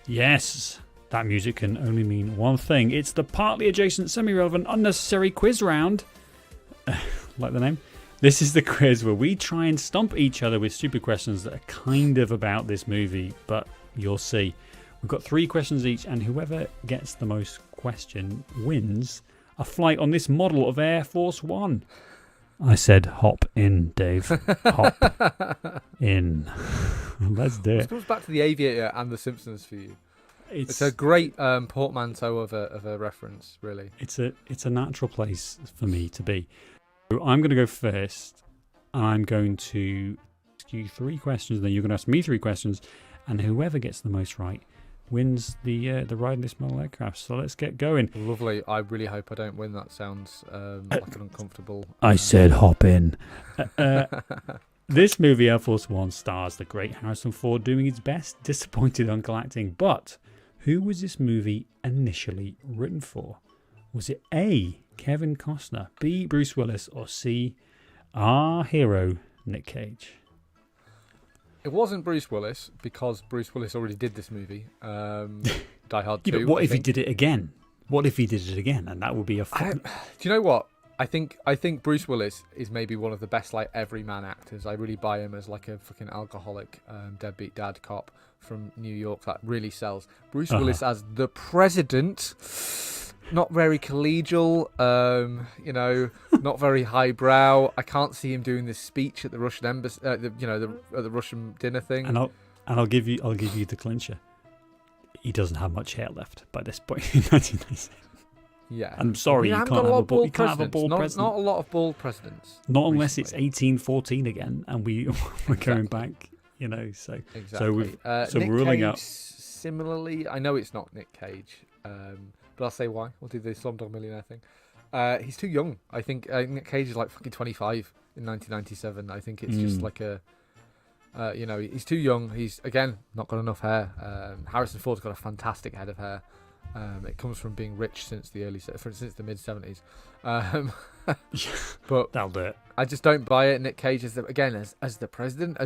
Yes, that music can only mean one thing. It's the partly adjacent, semi-relevant, unnecessary quiz round. Like the name. This is the quiz where we try and stump each other with stupid questions that are kind of about this movie, but you'll see. We've got 3 questions each, and whoever gets the most question wins a flight on this model of Air Force One. I said hop in, Dave. Hop in. Let's do it. This comes back to The Aviator and The Simpsons for you. It's a great portmanteau of a reference, really. It's a natural place for me to be. So I'm going to go first. I'm going to ask you 3 questions, then you're going to ask me 3 questions, and whoever gets the most right wins the ride in this model aircraft. So let's get going. Lovely. I really hope I don't win. That sounds like an uncomfortable... I said hop in. This movie, Air Force One, stars the great Harrison Ford doing his best disappointed uncle acting. But who was this movie initially written for? Was it A, Kevin Costner, B, Bruce Willis, or C, our hero, Nick Cage? It wasn't Bruce Willis, because Bruce Willis already did this movie. Die Hard 2. Yeah, but what if he did it again? What if he did it again? And that would be a do you know what? I think Bruce Willis is maybe one of the best like everyman actors. I really buy him as like a fucking alcoholic deadbeat dad cop from New York that really sells. Bruce Willis as the president, not very collegial, not very highbrow. I can't see him doing this speech at the Russian embassy, at the Russian dinner thing. And I'll give you the clincher. He doesn't have much hair left by this point in 1997. Yeah, I'm sorry, you can't have a bald president. Not a lot of bald presidents. Not unless it's 1814 again, and we're going back. So exactly. So Nick we're ruling Cage, out. Similarly, I know it's not Nick Cage, but I'll say why. We'll do the Slumdog Millionaire thing. He's too young. I think Nick Cage is like fucking 25 in 1997. I think it's just like he's too young. He's again not got enough hair. Harrison Ford's got a fantastic head of hair. It comes from being rich since the mid 70s. But That'll do it. I just don't buy it. Nick Cage is as the president,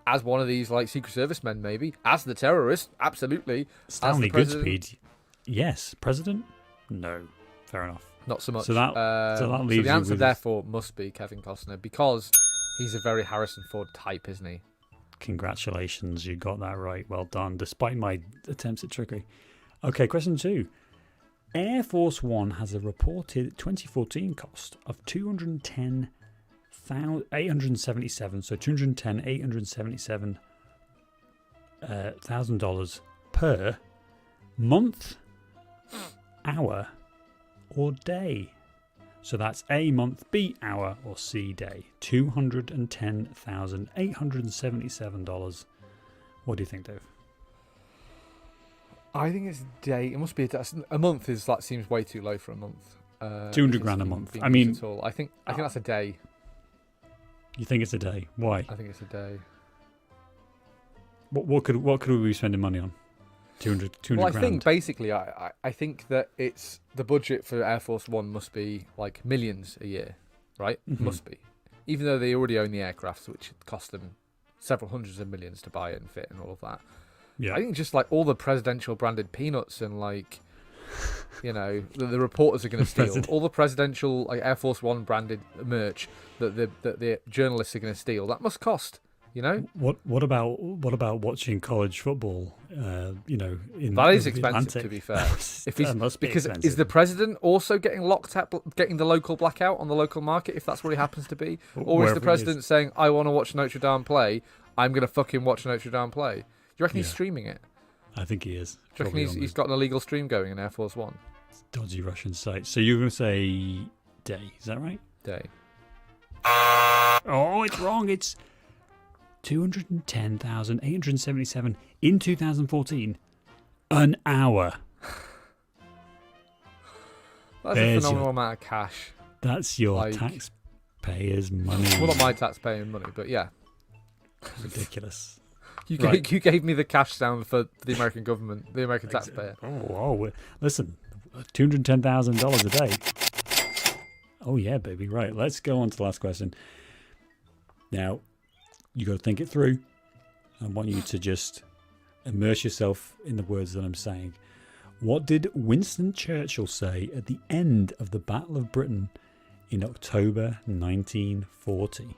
as one of these like Secret Service men, maybe as the terrorist, absolutely. Stanley Goodspeed, yes. President, no. Fair enough. Not so much. So that leaves the answer you with therefore must be Kevin Costner, because he's a very Harrison Ford type, isn't he? Congratulations, you got that right. Well done, despite my attempts at trickery. Okay, question 2. Air Force One has a reported 2014 cost of $210,877. So $210,877 per month, hour, or day. So that's A month, B hour, or C day. $210,877. What do you think, Dave? I think it's a day. It must be a month. Seems way too low for a month. $200,000 a month. I mean, I think that's a day. You think it's a day? Why? I think it's a day. What could we be spending money on? 200 Well, I grand. think basically, I think that it's the budget for Air Force One must be like millions a year, right? Mm-hmm. Must be, even though they already own the aircraft, which cost them several hundreds of millions to buy it and fit and all of that. Yeah. I think just like all the presidential branded peanuts and like, the reporters are going to steal all the presidential like Air Force One branded merch that the journalists are going to steal. That must cost. What about watching college football? That is expensive, to be fair. Is the president also getting locked up, getting the local blackout on the local market, if that's what he happens to be, or is the president saying, "I want to watch Notre Dame play. I'm going to fucking watch Notre Dame play"? Do you reckon he's streaming it? I think he is. Do you reckon he's got an illegal stream going in Air Force One? Dodgy Russian site. So you're going to say day? Is that right? Day. Oh, it's wrong. It's 210,877 in 2014. An hour. That's a phenomenal amount of cash. That's your taxpayers' money. Well, not my taxpaying money, but yeah. Ridiculous. You gave me the cash sound for the American government, the American taxpayer. Oh, listen, $210,000 a day. Oh yeah, baby. Right, let's go on to the last question. Now, you got to think it through. I want you to just immerse yourself in the words that I'm saying. What did Winston Churchill say at the end of the Battle of Britain in October 1940?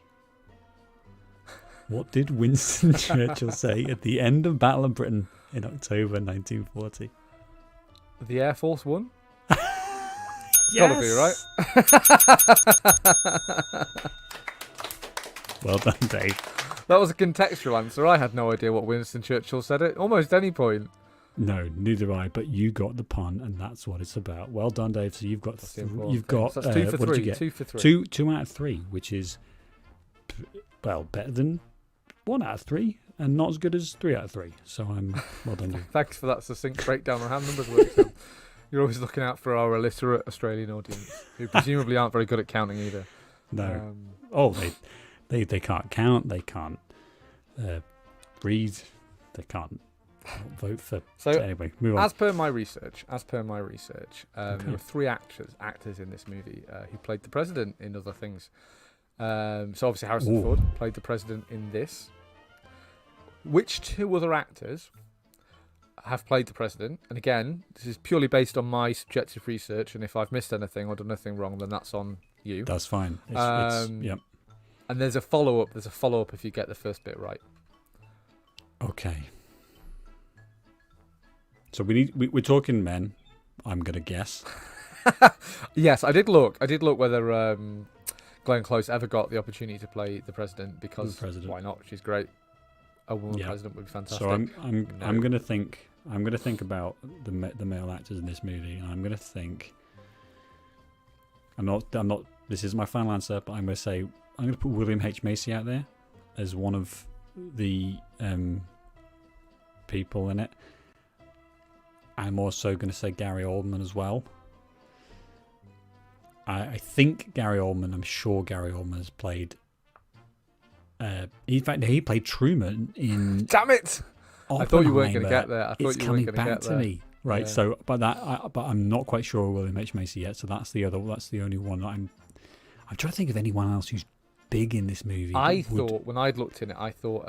What did Winston Churchill say at the end of Battle of Britain in October 1940? The Air Force One? Yes! Gotta be, right? Well done, Dave. That was a contextual answer. I had no idea what Winston Churchill said at almost any point. No, neither do I. But you got the pun, and that's what it's about. Well done, Dave. So you've got That's the important you've thing. got So that's 2 for what 3. did you get? 2 for 3. Two out of 3, which is well better than 1 out of 3, and not as good as 3 out of 3. So I'm well done, you. Thanks for that succinct breakdown on how numbers work. Sam. You're always looking out for our illiterate Australian audience, who presumably aren't very good at counting either. No. Oh, they can't count. They can't read. They can't vote for. So Anyway, move on. as per my research, there Okay. were 3 actors in this movie who played the president in other things. So obviously Harrison Ooh. Ford played the president in this. Which 2 other actors have played the president? And again, this is purely based on my subjective research, and if I've missed anything or done anything wrong, then that's on you. That's fine. Yep. And there's a follow-up. There's a follow-up if you get the first bit right. Okay. So we're talking men. I'm gonna guess. Yes, I did look whether Glenn Close ever got the opportunity to play the president, because The president. why not? She's great. A woman Yeah. president would be fantastic. So I'm No. gonna think about the male actors in this movie, and I'm gonna think. I'm not. This is my final answer, but I'm gonna put William H Macy out there as one of the people in it. I'm also gonna say Gary Oldman as well. I think Gary Oldman. I'm sure Gary Oldman has played. In fact, he played Truman in. Damn it! I thought you weren't going to Oppenheimer. get there. I thought It's you coming weren't going to back get to there. me, right? Yeah. So, but I'm not quite sure William H Macy yet. So that's the only one that I'm trying to think of anyone else who's big in this movie. I that would- thought, when I'd looked in it, I thought,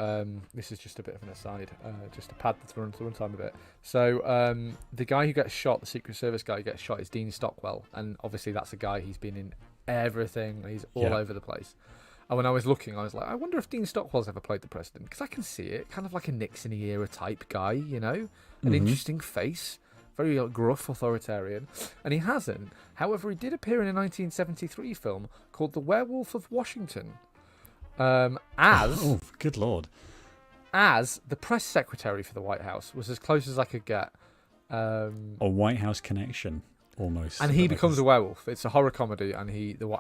this is just a bit of an aside, just to pad the runtime a bit. So the guy who gets shot, the Secret Service guy who gets shot, is Dean Stockwell. And obviously that's a guy, he's been in everything. He's all Yeah. over the place. And when I was looking, I was like, I wonder if Dean Stockwell's ever played the president. Because I can see it, kind of like a Nixon era type guy, you know? An Mhm. interesting face. Very gruff, authoritarian. And he hasn't. However, he did appear in a 1973 film called The Werewolf of Washington. As Oh, good lord! the press secretary for the White House. Was as close as I could get. A White House connection, almost. And he becomes a werewolf. It's a horror comedy, and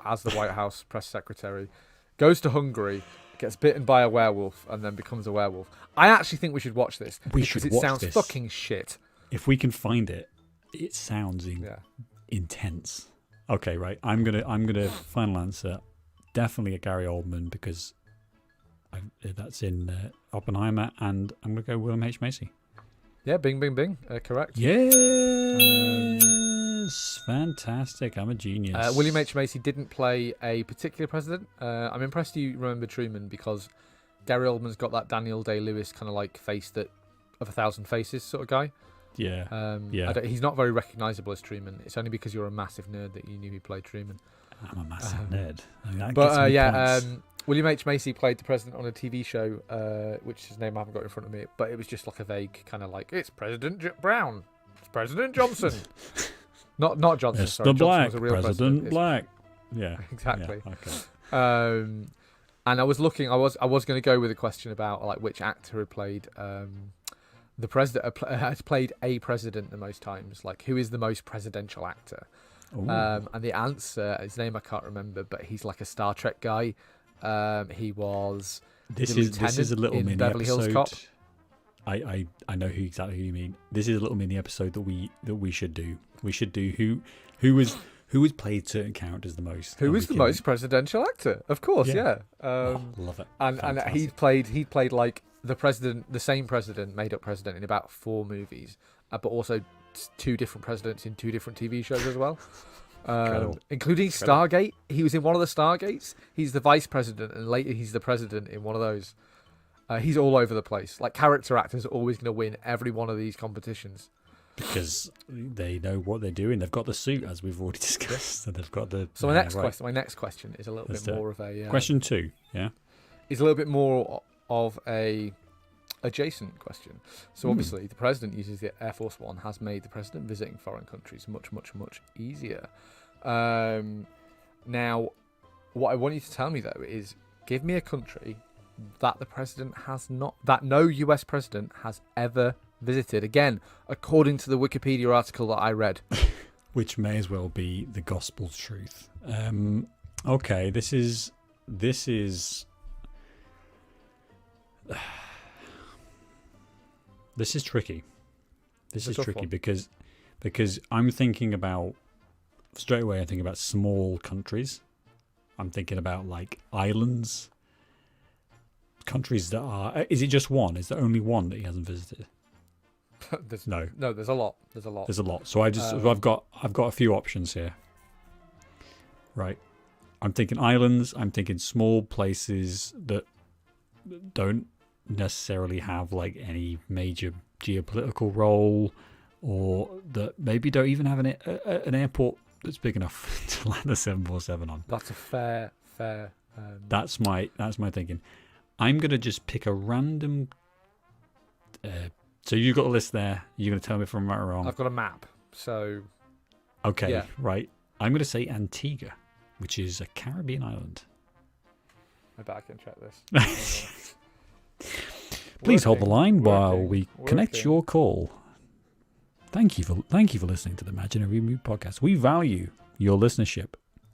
as the White House press secretary, goes to Hungary, gets bitten by a werewolf, and then becomes a werewolf. I actually think we should watch this. We because should it watch sounds this. fucking shit. If we can find it, it sounds Yeah. intense. Okay, right. I'm gonna final answer. Definitely a Gary Oldman, because that's in Oppenheimer, and I'm gonna go William H Macy. Yeah, bing, bing, bing. Correct. Yes, fantastic. I'm a genius. William H. Macy didn't play a particular president. I'm impressed you remember Truman, because Gary Oldman's got that Daniel Day-Lewis kind of like face that of 1,000 faces sort of guy. Yeah, yeah. He's not very recognisable as Truman. It's only because you're a massive nerd that you knew he played Truman. I'm a massive nerd. I mean, that But gets me yeah, points. William H. Macy played the president on a TV show, which his name I haven't got in front of me, but it was just like a vague kind of like, it's President Brown, it's President Johnson. not Johnson, Mr. sorry. Johnson Black, was a real President It's- Black. Yeah, Exactly. Yeah, okay. And I was looking. I was going to go with a question about like which actor had played the president has played a president the most times. Like, who is the most presidential actor? Ooh. And the answer, his name I can't remember, but he's like a Star Trek guy. He was This the is a little in mini Beverly Hills episode. Cop. I know exactly who you mean. This is a little mini episode that we should do. We should do who has played certain characters the most. Who and is we the can- most presidential actor? Of course, Yeah. yeah. Oh, love it. And Fantastic. he played like the same president, made up president in about 4 movies, but also 2 different presidents in 2 different TV shows as well. Incredible. Including Stargate. He was in one of the Stargates. He's the vice president, and later he's the president in one of those. He's all over the place. Like, character actors are always going to win every one of these competitions. Because they know what they're doing. They've got the suit, as we've already discussed. So they've got the. So my next question is a little Let's bit do it. more of a Question 2, yeah? is a little bit more of a adjacent question. So obviously, the president uses the Air Force One, has made the president visiting foreign countries much, much, much easier. Now, what I want you to tell me though is, give me a country that the president has not, that no US president has ever visited. Again, according to the Wikipedia article that I read. Which may as well be the gospel truth. Okay, this is this is tricky. This is It's a tough tricky one. because I'm thinking about straight away. I think about small countries. I'm thinking about like islands, countries that are. Is it just one? Is there only one that he hasn't visited? No, There's a lot. There's a lot. there's a lot. So I've got a few options here. Right, I'm thinking islands. I'm thinking small places that don't necessarily have like any major geopolitical role, or that maybe don't even have an airport that's big enough to land a 747 on. That's a fair. That's my thinking. I'm gonna just pick a random. So you've got a list there. You're gonna tell me if I'm right or wrong. I've got a map. So Okay, yeah. right. I'm gonna say Antigua, which is a Caribbean island. I bet I can check this. Please hold the line while Working, we connect working. your call. Thank you for listening to the Imaginary Mood podcast. We value your listenership,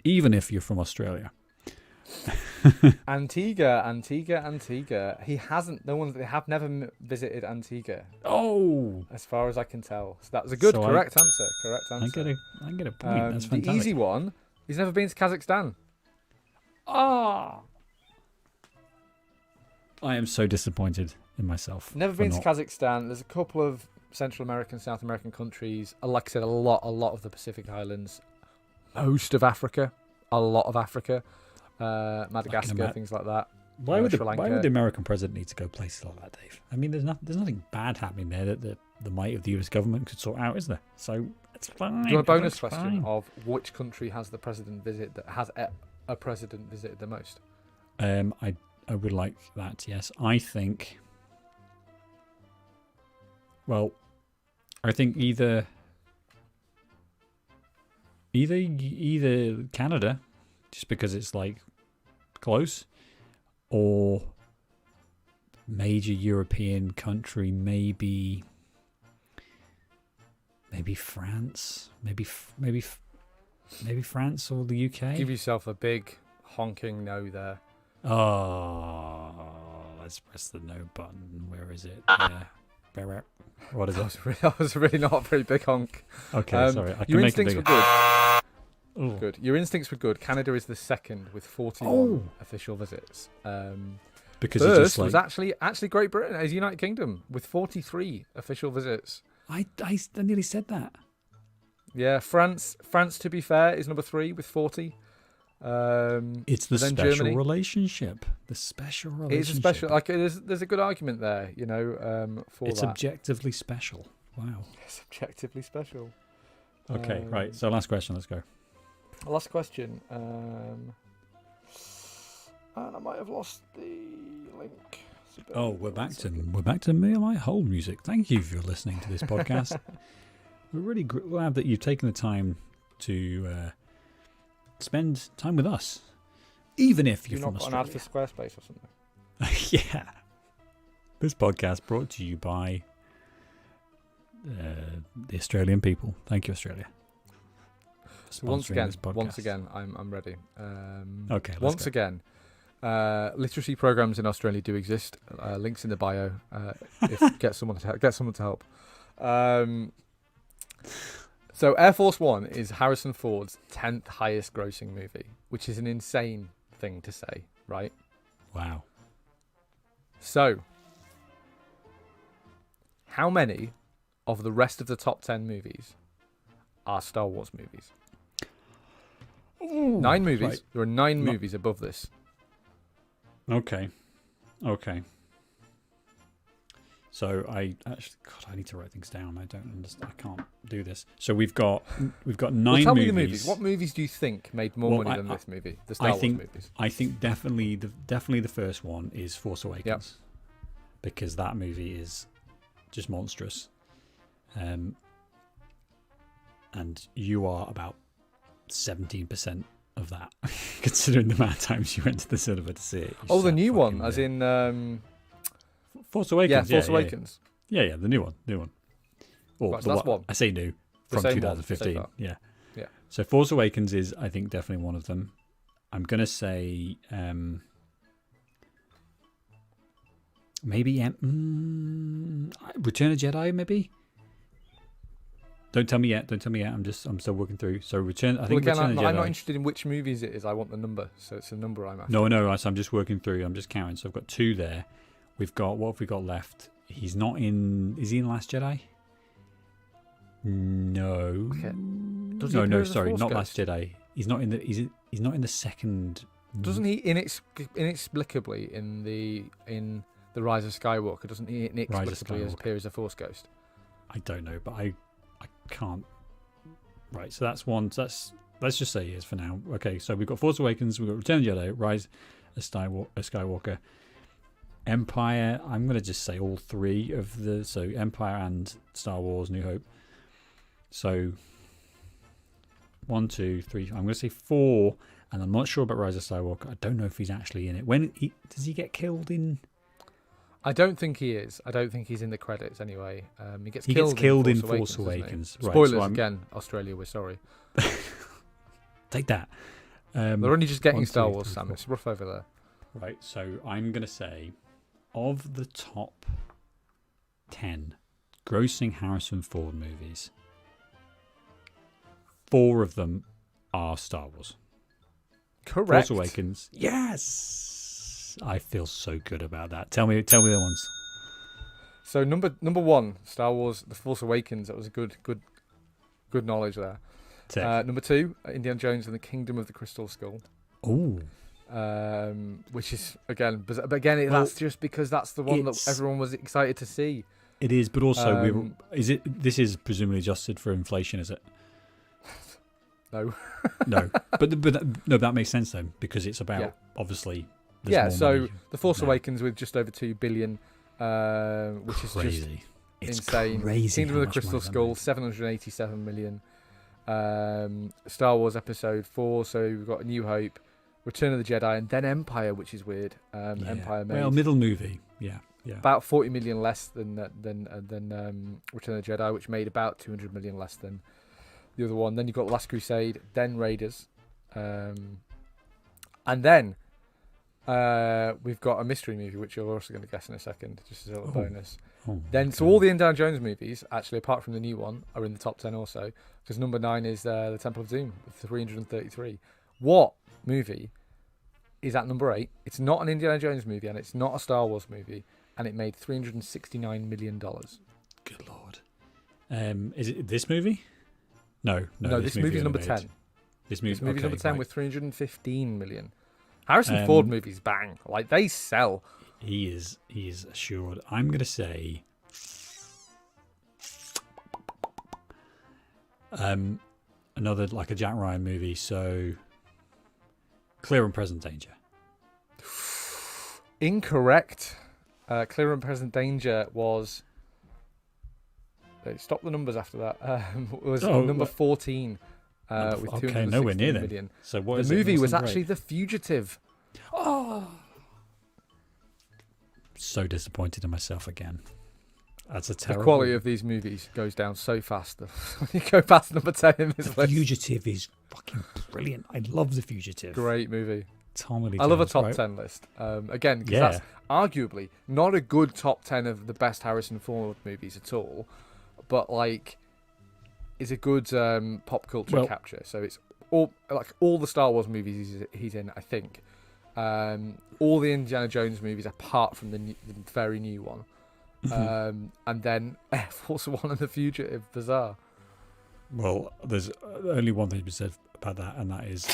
even if you're from Australia. Antigua. He hasn't. They have never visited Antigua, Oh, as far as I can tell. So that was a good, So correct answer. Correct I answer. get a point. That's The fantastic. easy one. He's never been to Kazakhstan. Ah, I am so disappointed in myself. Never for been to not- Kazakhstan. There's a couple of Central American, South American countries. Like I said, a lot of the Pacific Islands, most of Africa, a lot of Africa, Madagascar, ima- things like that. Why would Sri why Lanka. would the American president need to go places like that, Dave? I mean, there's nothing bad happening there that the might of the US government could sort out, is there? So it's fine. Do you want a bonus It's question fine. of which country has the president visit that has a president visited the most? I would like that. Yes, I think. Well, I think either Canada, just because it's like close, or major European country, maybe France, maybe France or the UK. Give yourself a big honking no there. Oh, let's press the no button. Where is it? What is it? That was really not a very big honk. Okay, sorry. I can Your make it instincts bigger. were good. Oh. Good. Your instincts were good. Canada is the second with 41 Oh. official visits. Because it's First just like was actually Great Britain, as United Kingdom, with 43 official visits. I nearly said that. Yeah, France, to be fair, is number 3 with 40. It's the then special Germany. relationship. The special relationship. It's a special, like, there's a good argument there, for It's that. objectively special. Wow. It's objectively special. Okay, right. So last question. Let's go. Last question. And I might have lost the link. So bear Oh, with we're me one back to second. Me My Hold music. Thank you for listening to this podcast. We're really glad that you've taken the time to spend time with us, even if You you're from not got an ad Australia. for Squarespace or something? Yeah. This podcast brought to you by the Australian people. Thank you, Australia. for So once sponsoring again, this podcast. I'm ready. Okay, let's Once go. again, literacy programs in Australia do exist. Links in the bio. If get someone to help. So Air Force One is Harrison Ford's 10th highest grossing movie, which is an insane thing to say, right? Wow. So, how many of the rest of the top 10 movies are Star Wars movies? 9 movies. Right. There are 9 No- movies above this. Okay. So I actually, God, I need to write things down. I don't understand. I can't do this. So we've got 9 Well, tell me the movies. movies. What movies do you think made more Well, money than this movie? The Star I Wars think movies. I think definitely the first one is Force Awakens, because that movie is just monstrous. And you are about 17% of that, considering the amount of times you went to the cinema to see it. Oh, the new one, as in Force Awakens. Force Awakens. Yeah, the new one. Or Right, so that's one. I say new The from same 2015. one, so Yeah. Yeah. So Force Awakens is, I think, definitely one of them. I'm gonna say maybe Return of Jedi, maybe. Don't tell me yet. I'm still working through. So Return. I think Well, again, Return of Jedi. I'm not interested in which movies it is. I want the number, so it's a number I'm after. No. So I'm just working through. I'm just counting. So I've got 2 there. We've got, what have we got left? He's not in. Is he in Last Jedi? No. Okay. Does he appear No. as a Sorry, Force not ghost? Last Jedi. He's not in the. He's not in the second. Doesn't he inexplicably in the Rise of Skywalker? Doesn't he inexplicably appear as a Force ghost? I don't know, but I can't. Right. So that's one. So let's just say he is for now. Okay. So we've got Force Awakens. We've got Return of the Jedi. Rise of Skywalker. Empire. I'm gonna just say all 3 of the. So Empire and Star Wars: New Hope. So 1, 2, 3. I'm gonna say 4, and I'm not sure about Rise of Skywalker. I don't know if he's actually in it. Does he get killed in? I don't think he is. I don't think he's in the credits anyway. He gets killed in Force Force Awakens. Right, Spoilers so again, Australia. We're sorry. Take that. They're only just getting 1, Star 2, Wars, 3, Sam. 4. It's rough over there. Right, so I'm going to say, of the top 10 grossing Harrison Ford movies, 4 of them are Star Wars. Correct. Force Awakens. Yes! I feel so good about that. Tell me the ones. So number 1, Star Wars: The Force Awakens. That was a good knowledge there. Number 2, Indiana Jones and the Kingdom of the Crystal Skull. Oh. Which is again, but again, that's just because that's the one that everyone was excited to see. It is, but also this is presumably adjusted for inflation, is it? No. No, but no, that makes sense then, because it's about obviously. So money The Force now. Awakens with just over 2 billion, which Crazy. is just It's insane. crazy. Kingdom of the Crystal Skull, 787 million. Star Wars Episode 4, so we've got A New Hope, Return of the Jedi, and then Empire, which is weird. Empire made middle movie. Yeah. about 40 million less than Return of the Jedi, which made about 200 million less than the other one. Then you've got Last Crusade, then Raiders, and then we've got a mystery movie, which you're also going to guess in a second, just as a little bonus. So all the Indiana Jones movies, actually, apart from the new one, are in the top 10 also, because number 9 is the Temple of Doom with 333. What movie is at number 8? It's not an Indiana Jones movie, and it's not a Star Wars movie, and it made $369 million. Good lord. Is it this movie? No. This movie's number 10. This movie's number 10 with 315 million. Harrison Ford movies bang. Like, they sell. He is assured. I'm going to say another, like a Jack Ryan movie, so Clear and Present Danger. Incorrect. Clear and Present Danger was... Stop the numbers after that. Was number 14 with 260 nowhere near million. Then. So what the movie was actually The Fugitive. Oh, so disappointed in myself again. That's a terrible. The quality of these movies goes down so fast. When you go past number 10 in this The list. Fugitive is fucking brilliant. I love The Fugitive. Great movie. Tom Lee I love a Jones, top right? 10 list. Again, because that's arguably not a good top 10 of the best Harrison Ford movies at all, but like is a good pop culture capture. So it's all the Star Wars movies he's in, I think. All the Indiana Jones movies apart from the very new one. And then Air Force One and The Fugitive, bizarre. Well, there's only one thing to be said about that, and that is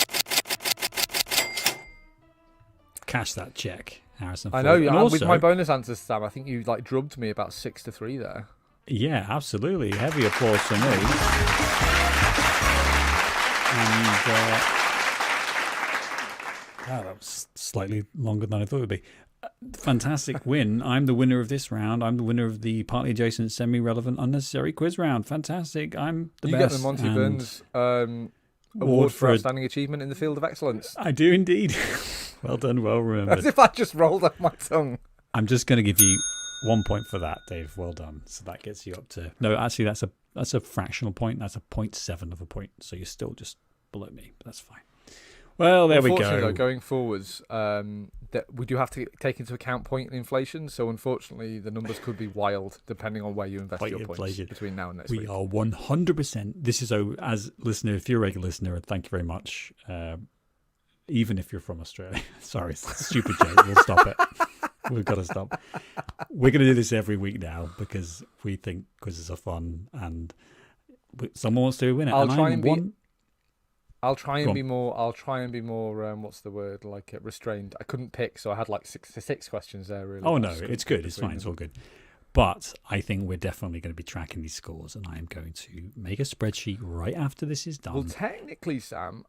cash that check. Harrison I Ford. know. And With also, my bonus answers, Sam, I think you like drubbed me about 6-3 there. yeah, absolutely. Heavy applause for me. And wow, that was slightly longer than I thought it would be. Fantastic win. I'm the winner of this round. I'm the winner of the partly adjacent, semi-relevant, unnecessary quiz round. Fantastic. I'm the You best. get the Monty and Burns award for outstanding achievement in the field of excellence. I do indeed. Well done, well remembered. As if I just rolled off my tongue. I'm just going to give you 1 point for that, Dave. Well done. So that gets you up to... No, actually, that's a fractional point. That's a 0.7 of a point. So you're still just below me. But that's fine. Well, there we Unfortunately, go. though, going forwards, that we do have to take into account point inflation. So unfortunately, the numbers could be wild depending on where you invest Point your points inflation. between now and next We week. are 100%. This is, as listener, if you're a regular listener, thank you very much. Even if you're from Australia. Sorry, it's a stupid joke. We'll stop it. We've got to stop. We're going to do this every week now because we think quizzes are fun and someone wants to win it. I'll try and be Go more. What's the word? Like restrained. I couldn't pick, so I had like six questions there. Really. Oh I no, just it's couldn't good. pick It's between fine. It's them. all good. But I think we're definitely going to be tracking these scores, and I am going to make a spreadsheet right after this is done. Well, technically, Sam,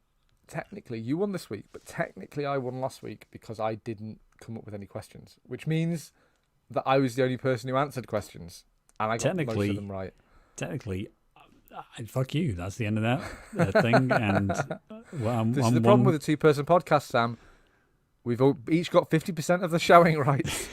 you won this week, but technically I won last week because I didn't come up with any questions, which means that I was the only person who answered questions, and I got most Technically, of them right. Technically, fuck you. That's the end of that thing. And well, This is the problem with a two-person podcast, Sam. We've each got 50% of the shouting rights.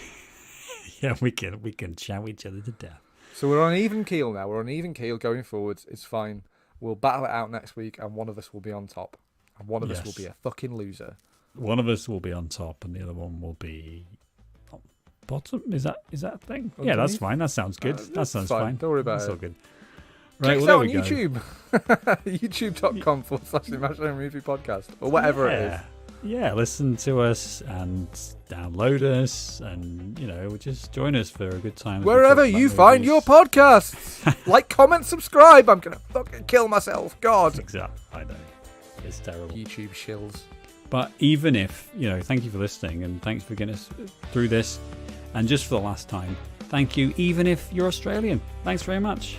Yeah, we can shout each other to death. So we're on an even keel now. We're on an even keel going forwards. It's fine. We'll battle it out next week, and one of us will be on top, and one of us will be a fucking loser. One of us will be on top, and the other one will be on bottom. Is that a thing? Underneath? Yeah, that's fine. That sounds good. That sounds fine. Don't worry about That's it. all good. Check Right, us well, out there on we go. YouTube. YouTube.com/Imaginary Movie Podcast, or whatever it is. Yeah, listen to us and download us, and just join us for a good time. as we Wherever talk about you find your movies. podcasts. Like, comment, subscribe. I'm going to fucking kill myself. God. Exactly. I know. It's terrible. YouTube shills. But even if, thank you for listening, and thanks for getting us through this. And just for the last time, thank you, even if you're Australian. Thanks very much.